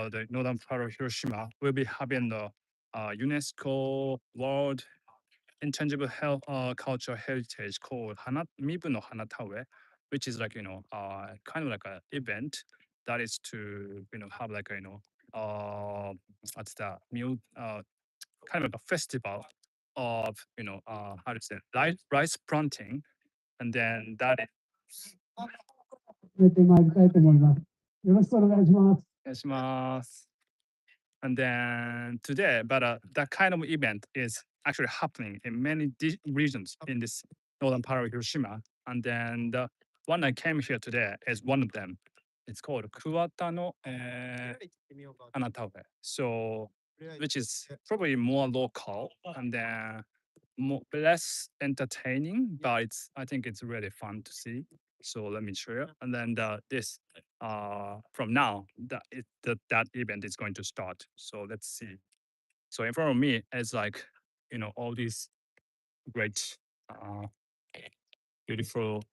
the northern part of Hiroshima will be having the UNESCO World Intangible Cultural Heritage called Mibu no Hanatawe, which is like kind of like an event that is to have like what's that kind of like a festival of how to say rice planting, and then that is お願いします。 and then today, but that kind of event is actually happening in many regions in this northern part of Hiroshima. And then the one I came here today is one of them. It's called Kuwata no Anatawe. So, which is probably more local and then less entertaining, but I think it's really fun to see. So let me show you. And then this from now that event is going to start. So let's see. So in front of me is like all these great beautiful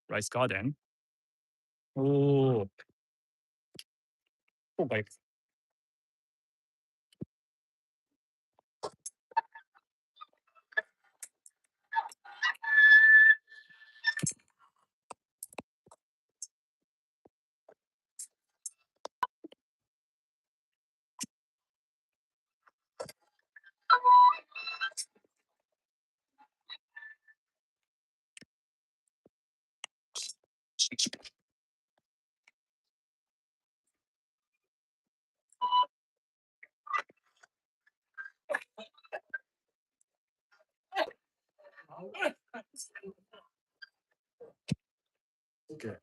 rice garden. Oh, like okay.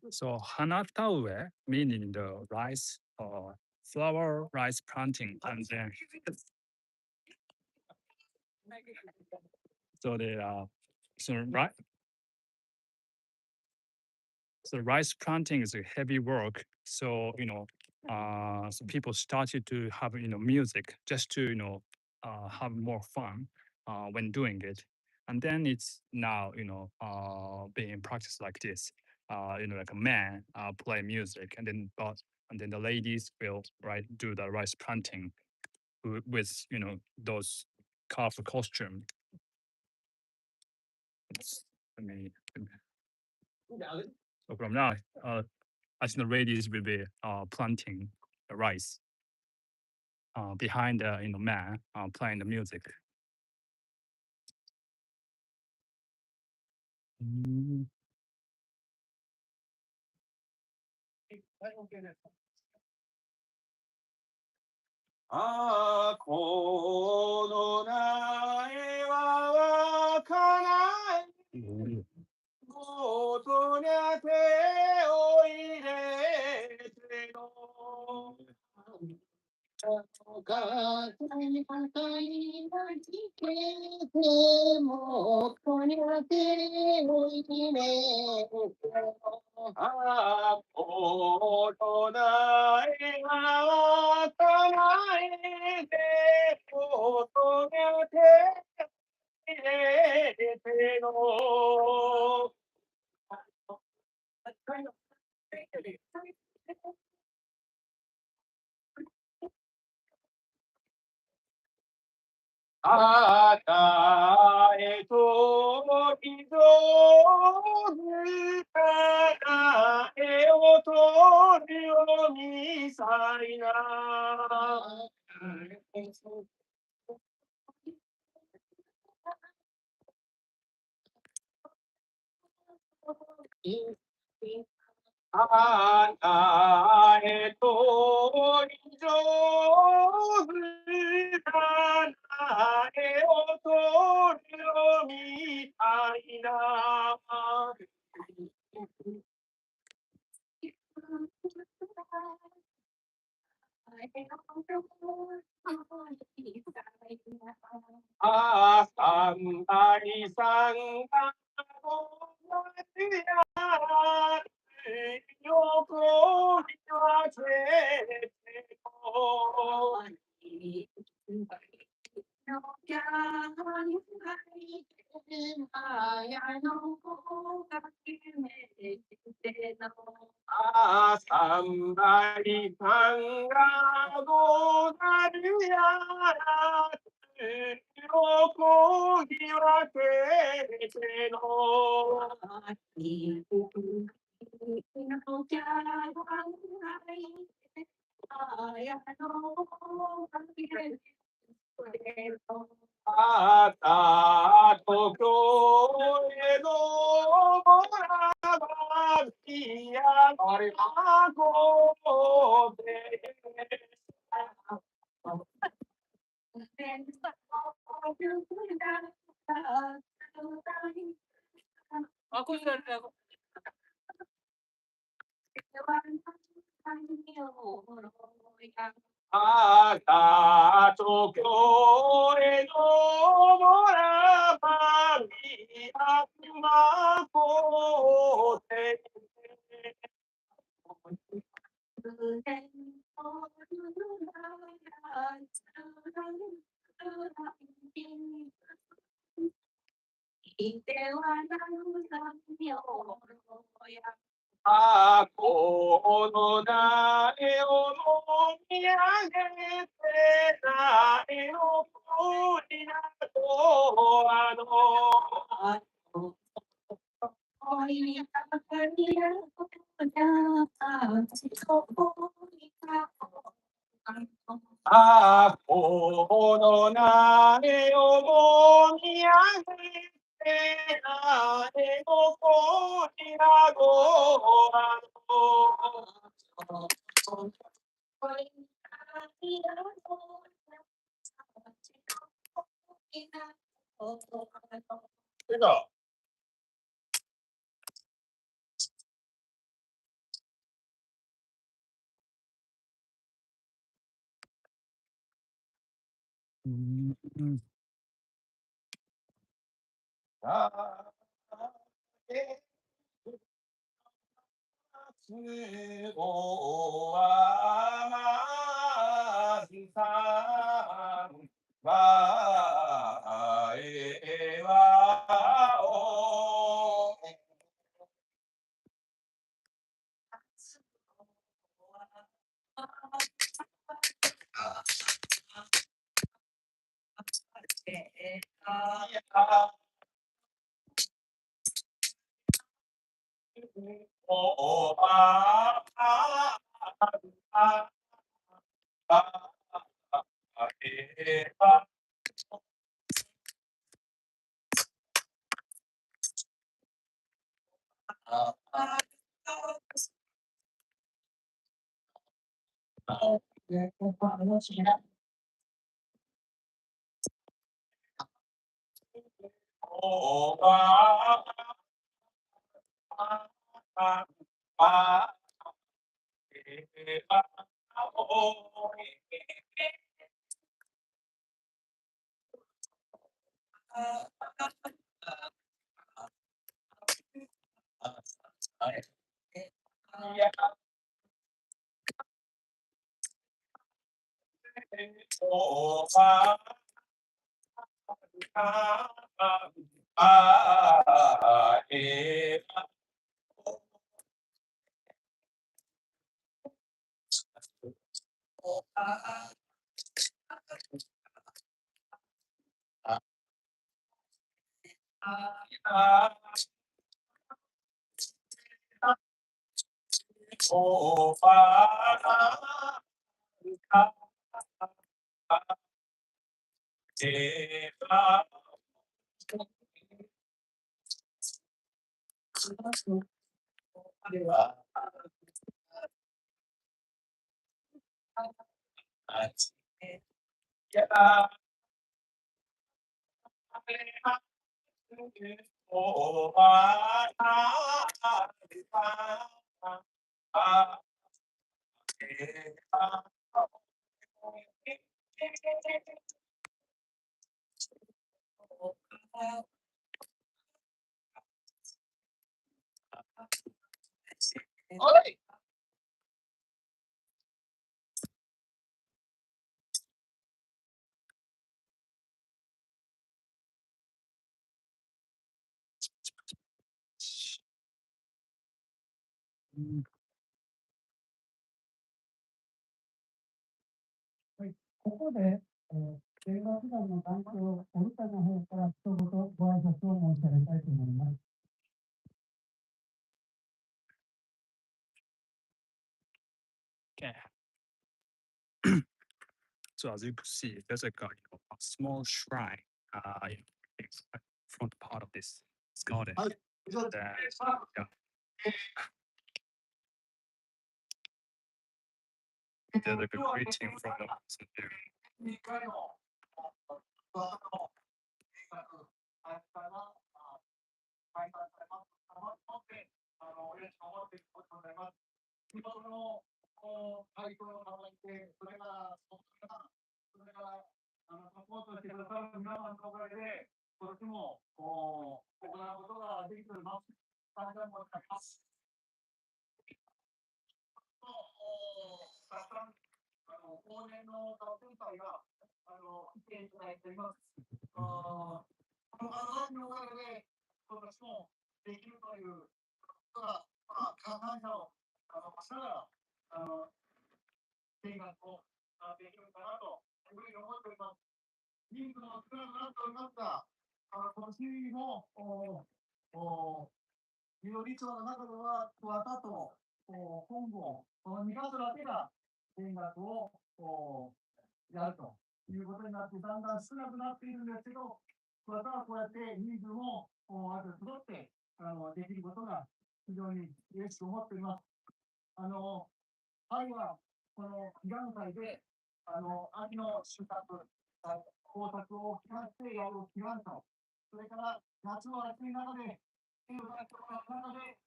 So hanataue meaning the rice or flower rice planting, and then so the so right so rice planting is a heavy work. So so people started to have music just to have more fun when doing it, and then it's now being practiced like this. Like a man play music, and then the ladies will do the rice planting with those colorful costume. I mean, so from now, I think the ladies will be planting the rice behind the man playing the music. Mm. ああ、この苗は若ない。Mm. 元にゃ手を入れての。がにかいなじけてもこにゃ手を入れての。ああ、この苗は若ないで元にゃ手入れての。あたえともきぞずからえをとりをみさいな。あたえとりぞずからえをとりをみさいな。あさんだりさんがごまちやよこりはせてこあさんばりさんがござるやら喜び分けてのあたと今日へのらばきやあれまこであたと今日へのらばきやまこであこの苗をもみ上げて苗をこりなとあこの苗をもみ上げて苗をこりなごあの这个うんあえつおはまずさんわえわおやおはあえわおはあえわおやおはあえあおはあえばやおはあえば Mm. はい、ここで、映画普段の団長、折田の方から一言ご挨拶を申し上げたいと思います。Okay. So as you can see, there's like a small shrine in the front part of this garden. はい、以上 And, で yeah, す。there's like a 今日は greeting from the person there. 2回の、桑田の見学、大会が開催されます。持って、嬉しく思っていることでございます。日本の会長の方がいて、それから、それから、サポートしてくださる皆さんのおかげで、こっちも行うことができております。大変申し上げます。たくさん、往年の学生会が、来ていただいております。この方のおかげで、今年もできるということが、感謝をしながら、見学をできるかなというふうに思っております。人数も少なくなっておりますが、今年も、緑町の中では、桑田と本郷、この2か所だけが見学をやるということになって、だんだん少なくなっているんですけど、桑田はこうやって人数もあと揃ってできることが非常に嬉しく思っております。春はこの祈願祭で、秋の収穫、豊作を期待してやる祈願と、それから夏の暑い中で、天の中で、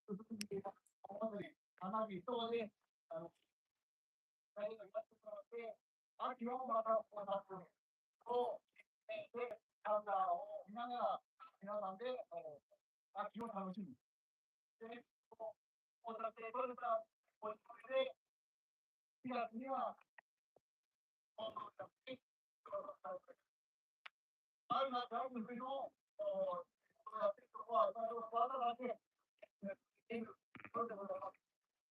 進んでいた花火等で、大変なりますので、秋はまた豊作をで、カンダーを見ながら、皆さんで、秋を楽しむ。で、豊作で取れたおいしで、4月には、あるなってあるんですけど、それでございます。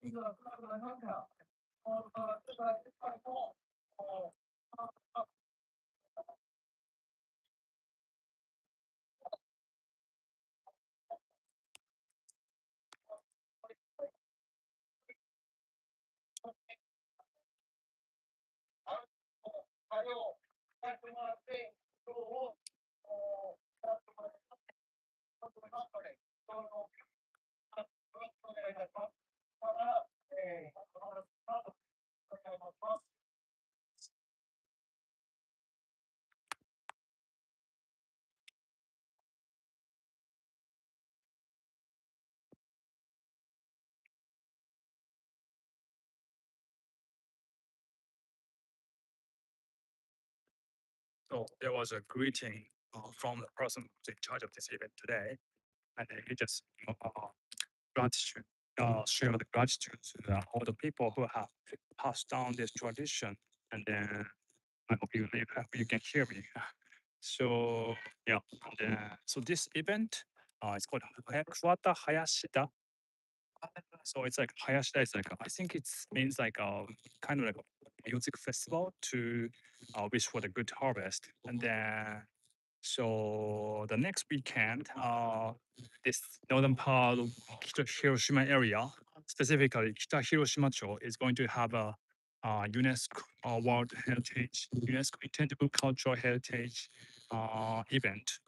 以上、少なくなりますが、世界も、あれをやってもらって、今日を、やってもらってますので、どうぞ、よろしくお願いいたします。また、お願いします。So there was a greeting from the person who's in charge of this event today, and then he just gratitude, share the gratitude to all the people who have passed down this tradition. And then I hope you can hear me. So yeah, and, so this event it's called Kuwata Hayashida. So it's like Hayashida is like I think it means like a kind of like a music festival to wish for the good harvest. And then so the next weekend, this northern part of Hiroshima area, specifically Kita Hiroshima-cho, is going to have a UNESCO World Heritage, UNESCO Intangible Cultural Heritage event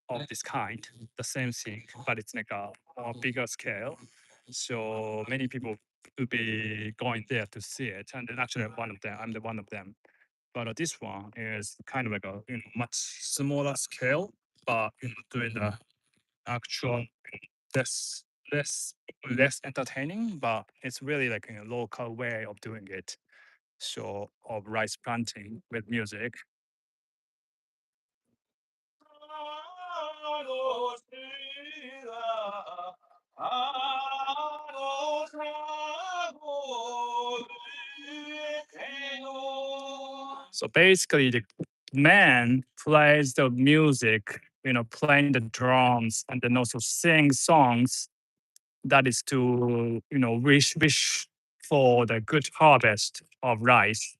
of this kind. The same thing, but it's like a bigger scale. So many people will be going there to see it, and then actually one of them, I'm the one of them. But this one is kind of like a much smaller scale, but doing the actual less less less entertaining, but it's really like a local way of doing it. So of rice planting with music. そ basically, the man plays the music, playing the drums and then also sing songs that is to wish for the good harvest of rice.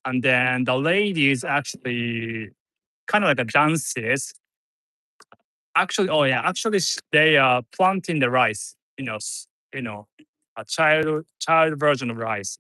And then the ladies actually kind of like a dances. Actually, oh yeah, actually they are planting the rice. A child version of rice.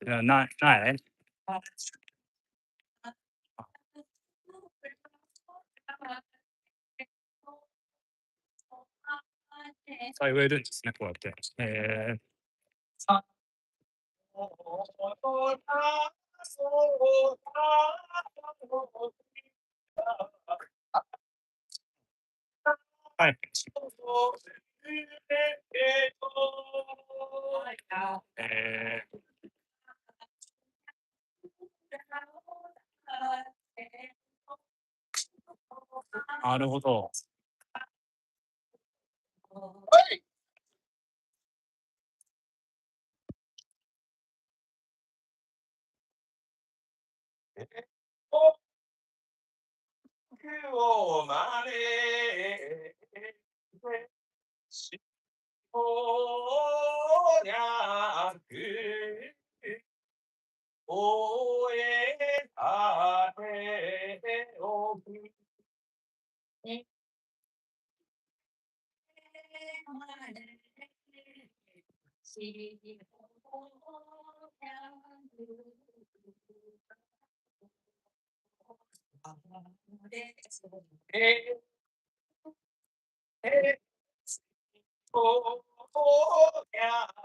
なるほど。をまれしおりゃくおえたておくええおりゃく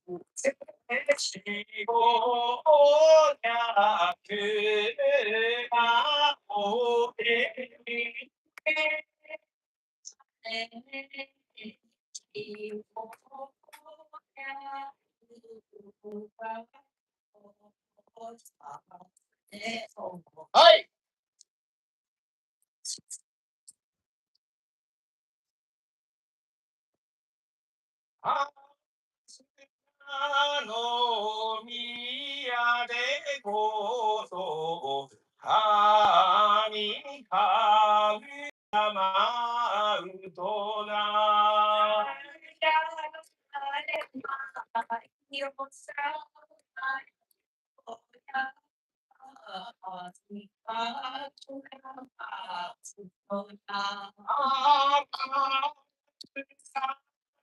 おてえしおりゃくがおてはい。あの宮でこそ神神マウントな。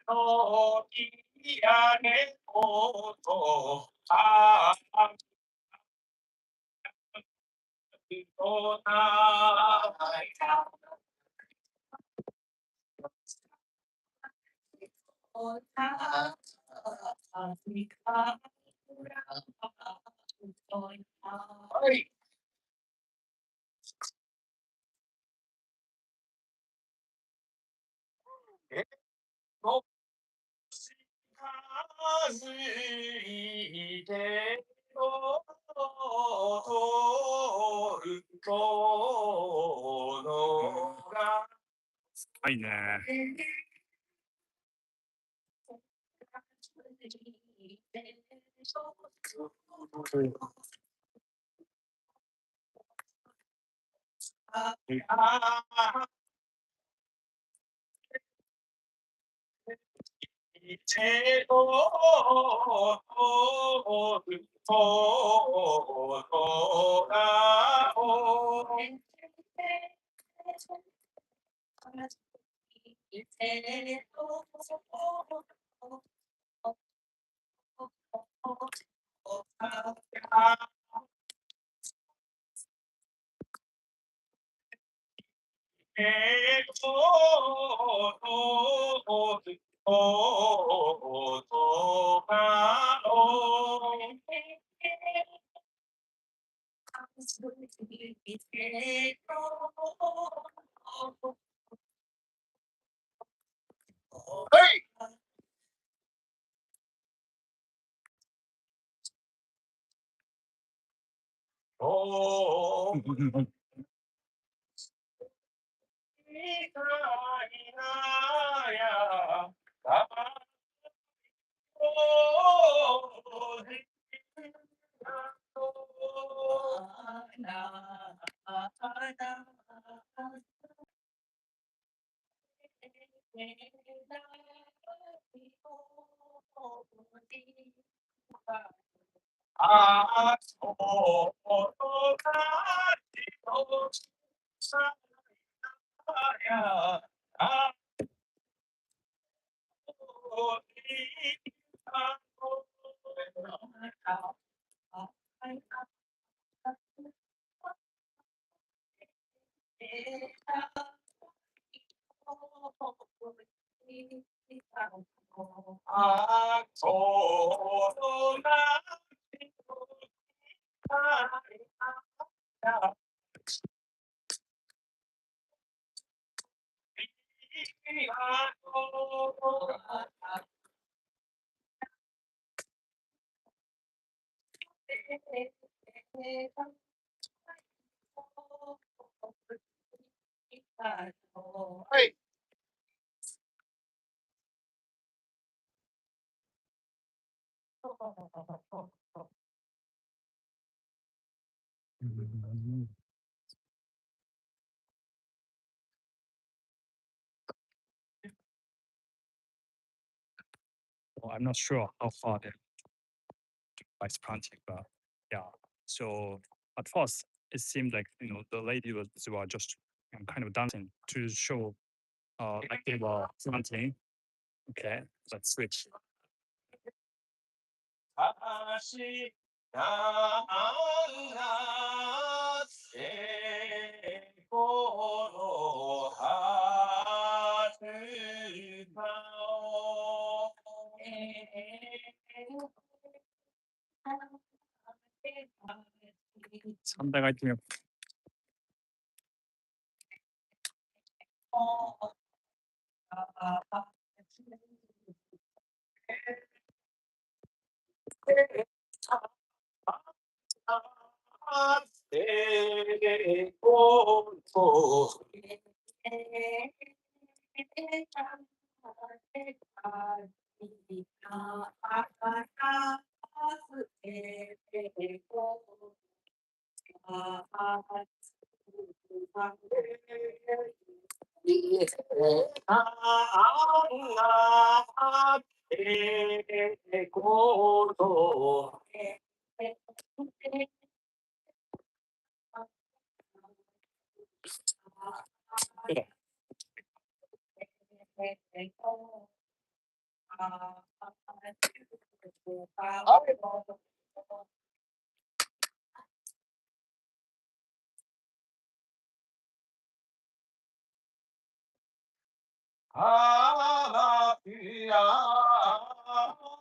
の宮でこそ神とな。はい。えのしかずいてのとるとのがはいね。あいてとるとがおえとがおはい。お Well, I'm not sure how far the ice planting, but yeah. So at first, it seemed like the lady was were just kind of dancing to show like they were planting. Okay, let's switch. 상대가 있으면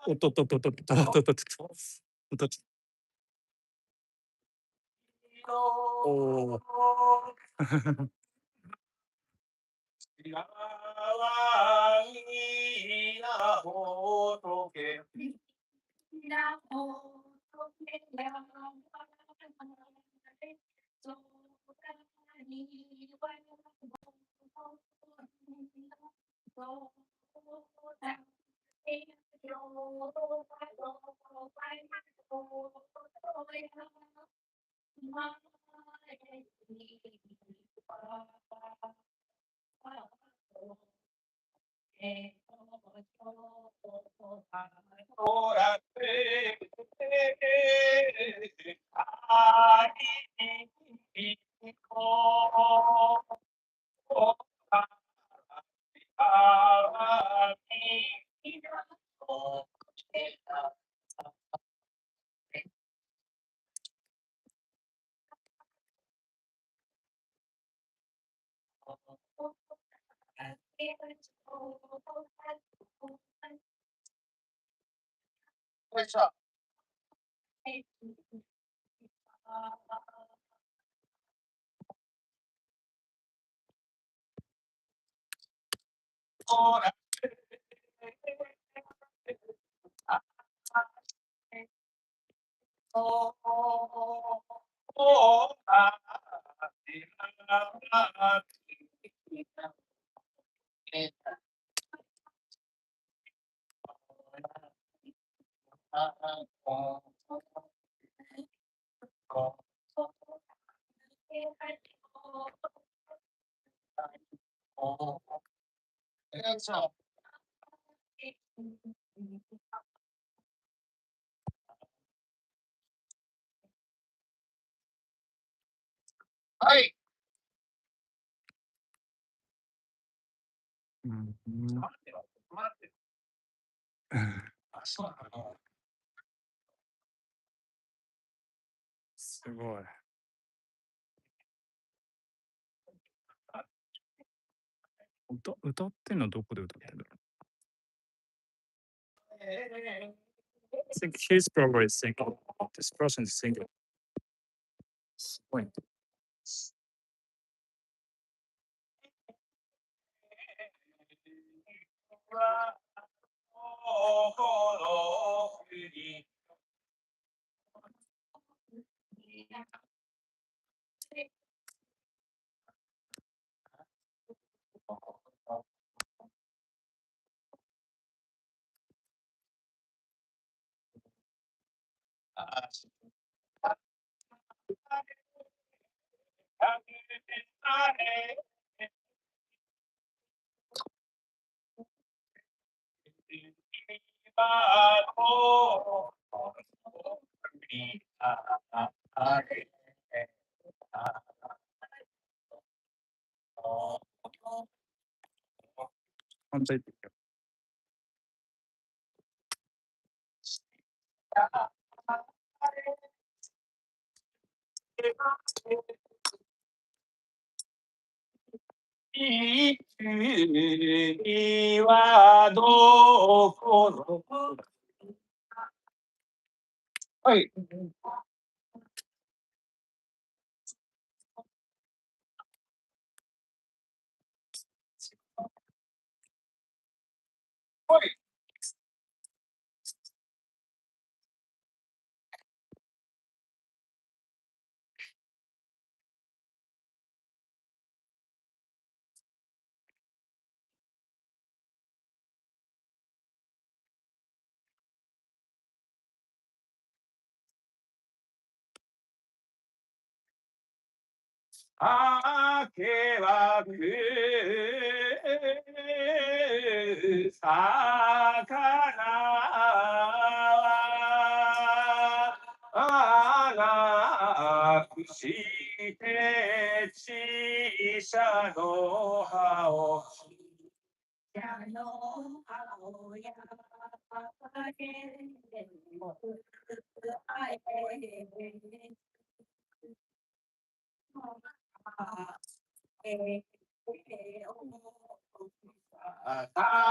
또또또또또또또또또 오. すごい。歌ってんのどこで歌ってんだろう I think he's probably single. This person is single. すごいね。反対的よ。いつにはどこのはい。はい。明けはく魚はなくして小さの葉を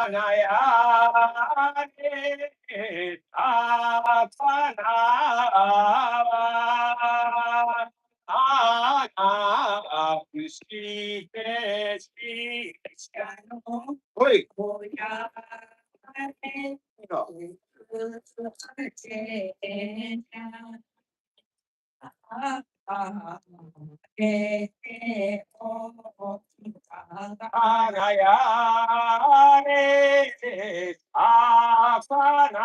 花やれた花は花くしておい。花やれた花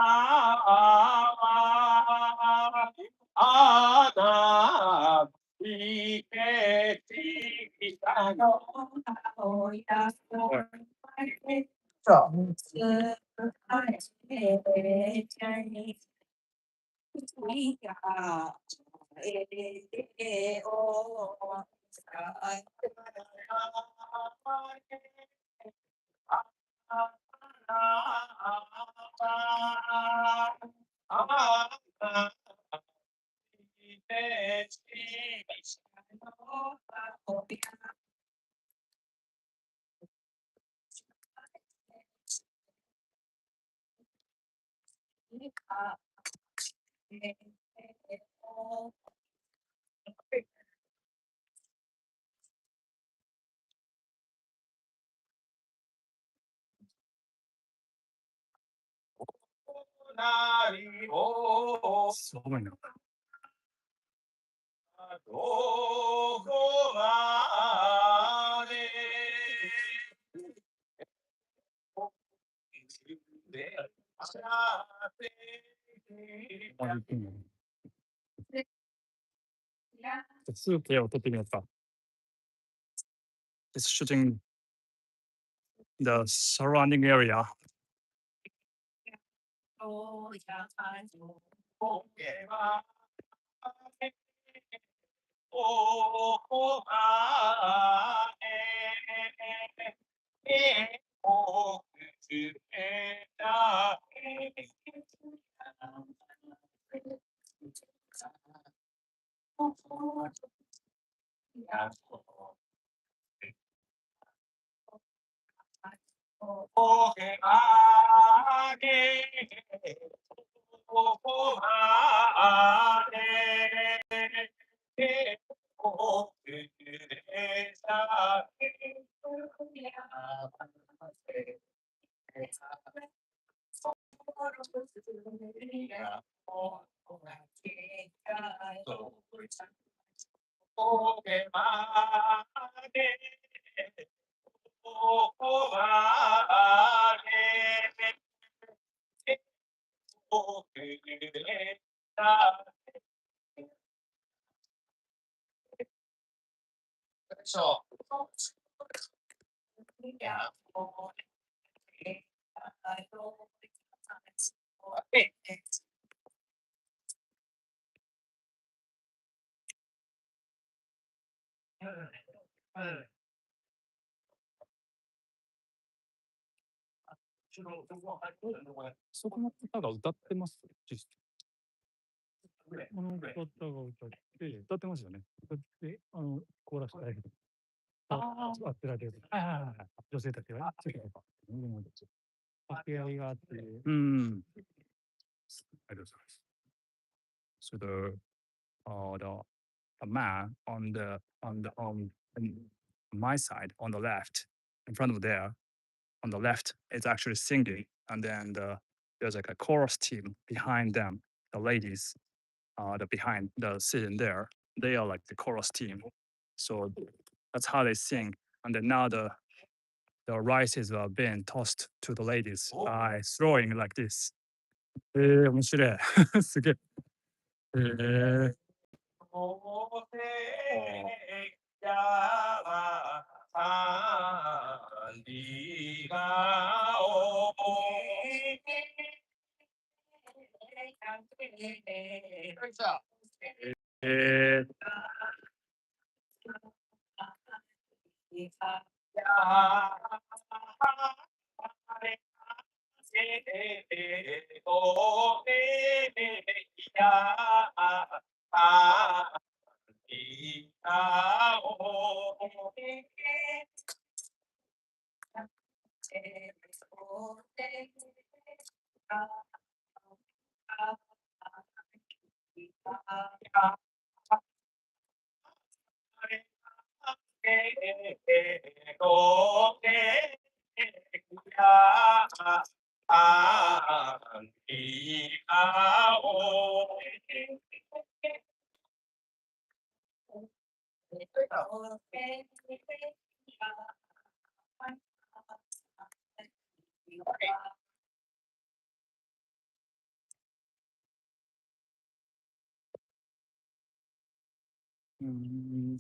は花いてきたの。さすごいな。どこまで数形を取ってみようか。It's shooting the surrounding area. Mm. そこの方が歌ってます。実際この方が歌ってますよね。歌って、コーラス大変。あってられる。女性たちがついてるか。掛け合いがあって。うん。ありがとうございます。So the man on my side on the left in front of there on the left is actually singing, and then there's like a chorus team behind them. The ladies, the behind the sitting there, they are like the chorus team. So that's how they sing. And then now the rice is being tossed to the ladies by throwing like this. 面白い。すげえ。えー、うん。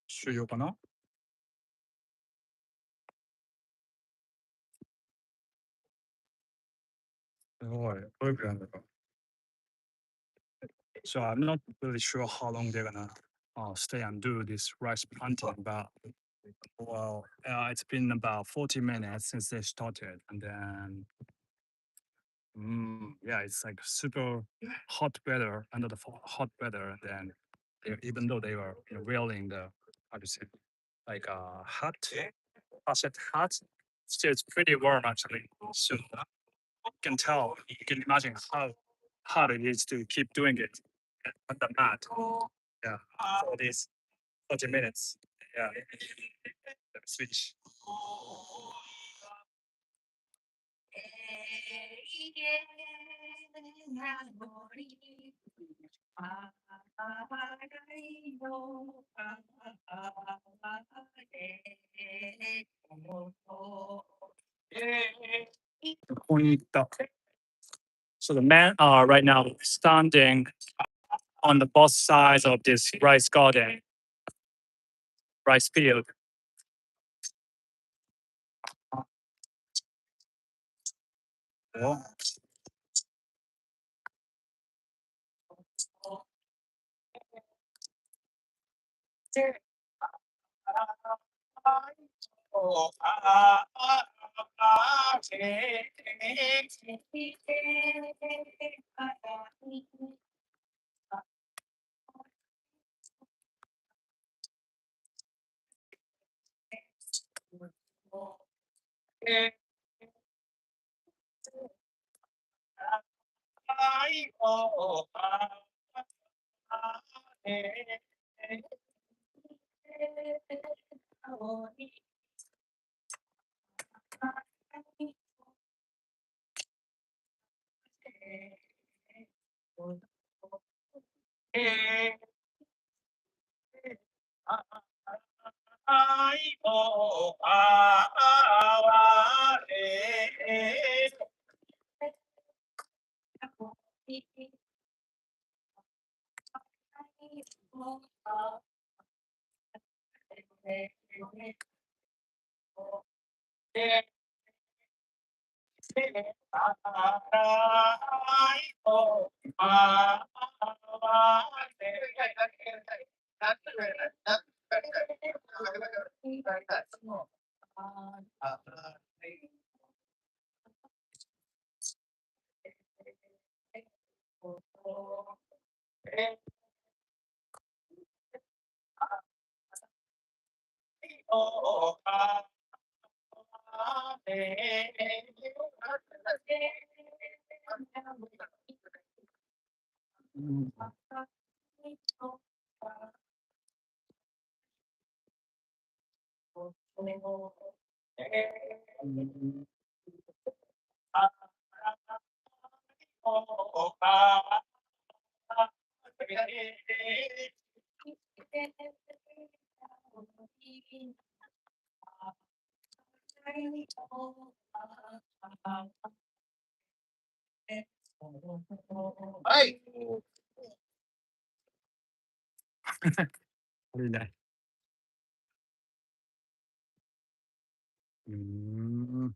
需要かな？すごい。どういうプランだか。So I'm not really sure how long they're gonna stay and do this rice planting, but well, it's been about 40 minutes since they started, and then yeah, it's like super hot weather under the hot weather, and then even though they were wearing the how to say like a hat, hashet hat, still it's pretty warm actually. So you can tell, you can imagine how hard it is to keep doing it on the mat. Yeah, for these 40 minutes. Yeah, switch. So the men are right now standing on the both sides of this rice garden, rice field. Oh. Really nice. Mm.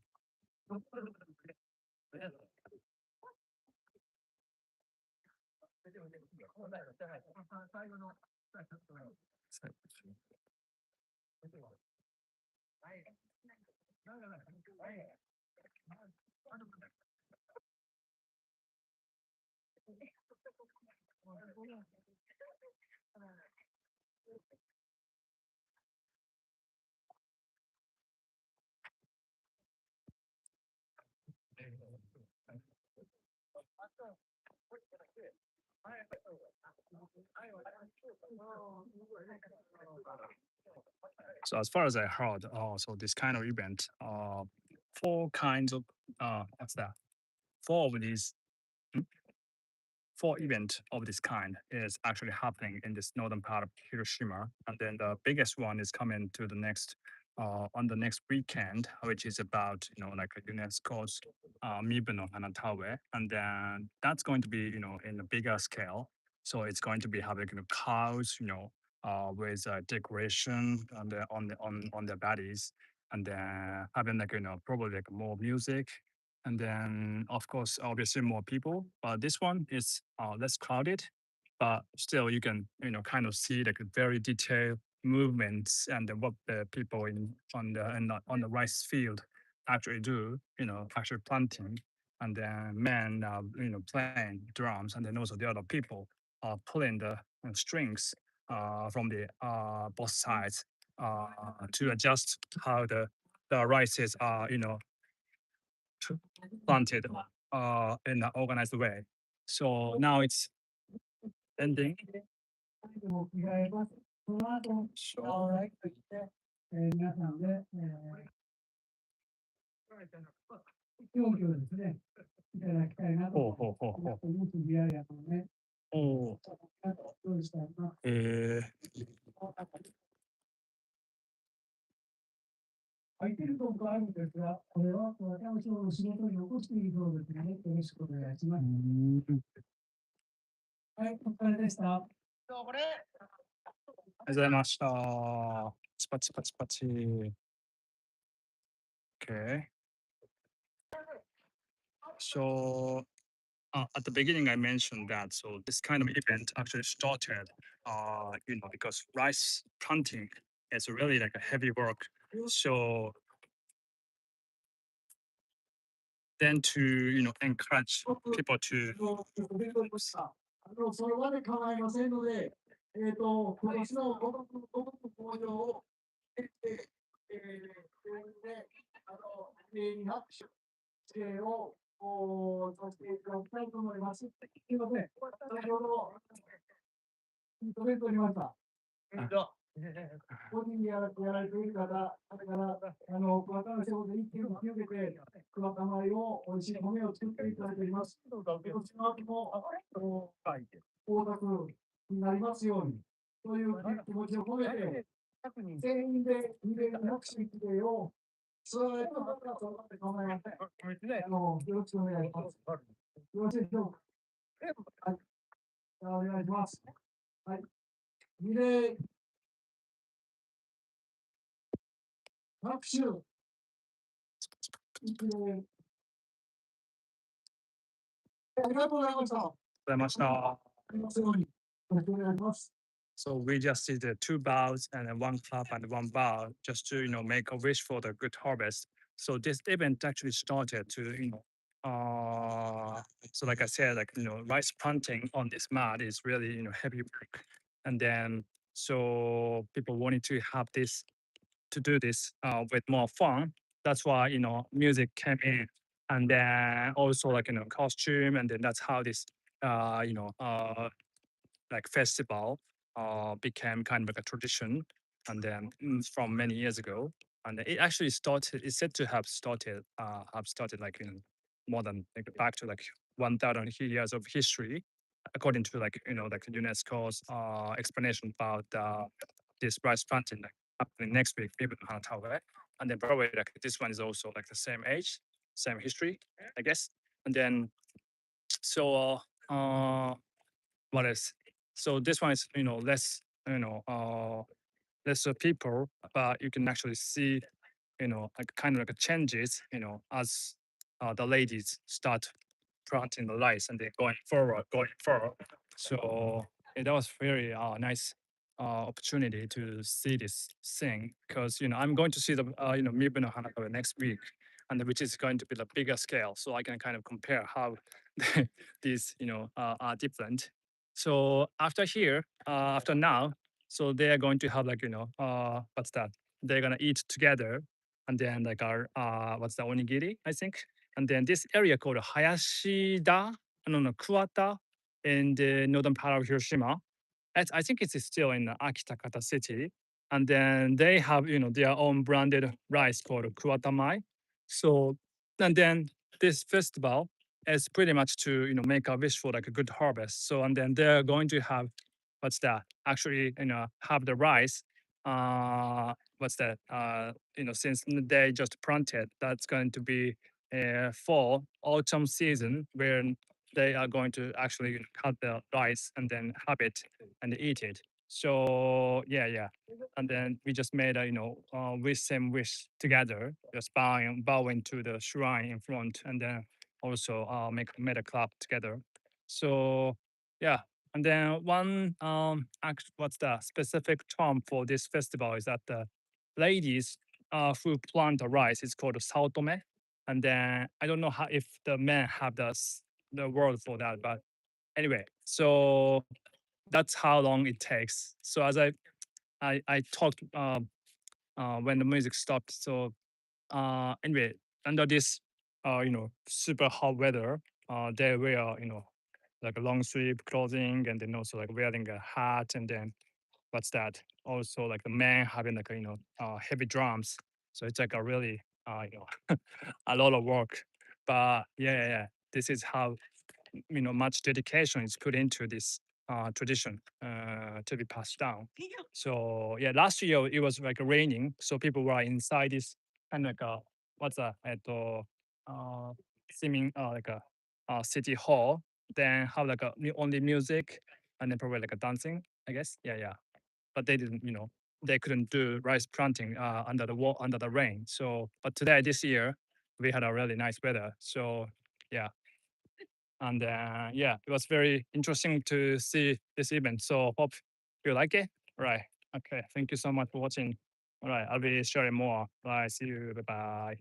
So as far as I heard, so this kind of event, four kinds of what's that? Four of these four event of this kind is actually happening in this northern part of Hiroshima, and then the biggest one is coming to the next on the next weekend, which is about like UNESCO's Mibuno Hanatawe, and then that's going to be in a bigger scale. So it's going to be having cows, with decoration on their bodies, and then having like probably like more music, and then of course obviously more people, but this one is less crowded, but still you can kind of see like a very detailed movements and then what the people on the rice field actually do, actually planting, and then men playing drums, and then also the other people pulling the strings from the both sides to adjust how the rices are planted in an organized way. So now it's ending. So, ほうほうほうほう。ありがとうございました。パチパチパチ。Okay. So at the beginning, I mentioned that so this kind of event actually started, because rice planting is really like a heavy work. So then to encourage people to ありがとうございました。So we just did the two bows and then one clap and one bow just to make a wish for the good harvest. So this event actually started to so like I said, like rice planting on this mat is really heavy work, and then so people wanted to have this to do this with more fun. That's why music came in, and then also like costume, and then that's how this uh, you know uh, like festival became kind of like a tradition, and then from many years ago, and it actually started. It's said to have started like in more than like back to like 1,000 years of history, according to like like UNESCO's explanation about this rice planting like happening next week, maybe in Hanatawe, and then probably like this one is also like the same age, same history, I guess, and then so what else? So this one is less lesser people, but you can actually see like kind of like a changes as the ladies start planting the rice and they're going forward. So that was very nice opportunity to see this thing, because I'm going to see the Mibuno Hanakawa next week, and which is going to be the bigger scale, so I can kind of compare how these are different. So after here, after now, so they are going to have like what's that? They're gonna eat together, and then like our what's the onigiri, I think, and then this area called Hayashida, no no Kuwata, in the northern part of Hiroshima. I think it's still in Akitakata city, and then they have their own branded rice called Kuwata Mai. So and then this festival is pretty much to make a wish for like a good harvest. So and then they're going to have what's that? Actually, have the rice. What's that? Since they just planted, that's going to be fall autumn season where they are going to actually cut the rice and then have it and eat it. So yeah, yeah. And then we just made a wish same wish together, just bowing to the shrine in front, and then also made a clap together. So yeah, and then one what's the specific term for this festival is that the ladies who plant the rice is called saotome, and then I don't know how if the men have the word for that, but anyway, so that's how long it takes. So as I talked when the music stopped. So anyway, under this super hot weather, they wear like a long sleeve clothing, and then also like wearing a hat, and then what's that? Also like the man having like heavy drums. So it's like a really a lot of work. But yeah, yeah, yeah. This is how much dedication is put into this tradition to be passed down. So yeah, last year it was like raining, so people were inside this kind of like a what's that? Uh, seeming like a city hall. Then have like only music, and then probably like a dancing. I guess. Yeah, yeah. But they didn't, they couldn't do rice planting under the rain. So, but today this year we had a really nice weather. So yeah, and yeah, it was very interesting to see this event. So hope you like it. Right. Okay. Thank you so much for watching. All right. I'll be sharing more. Bye. See you. Bye bye.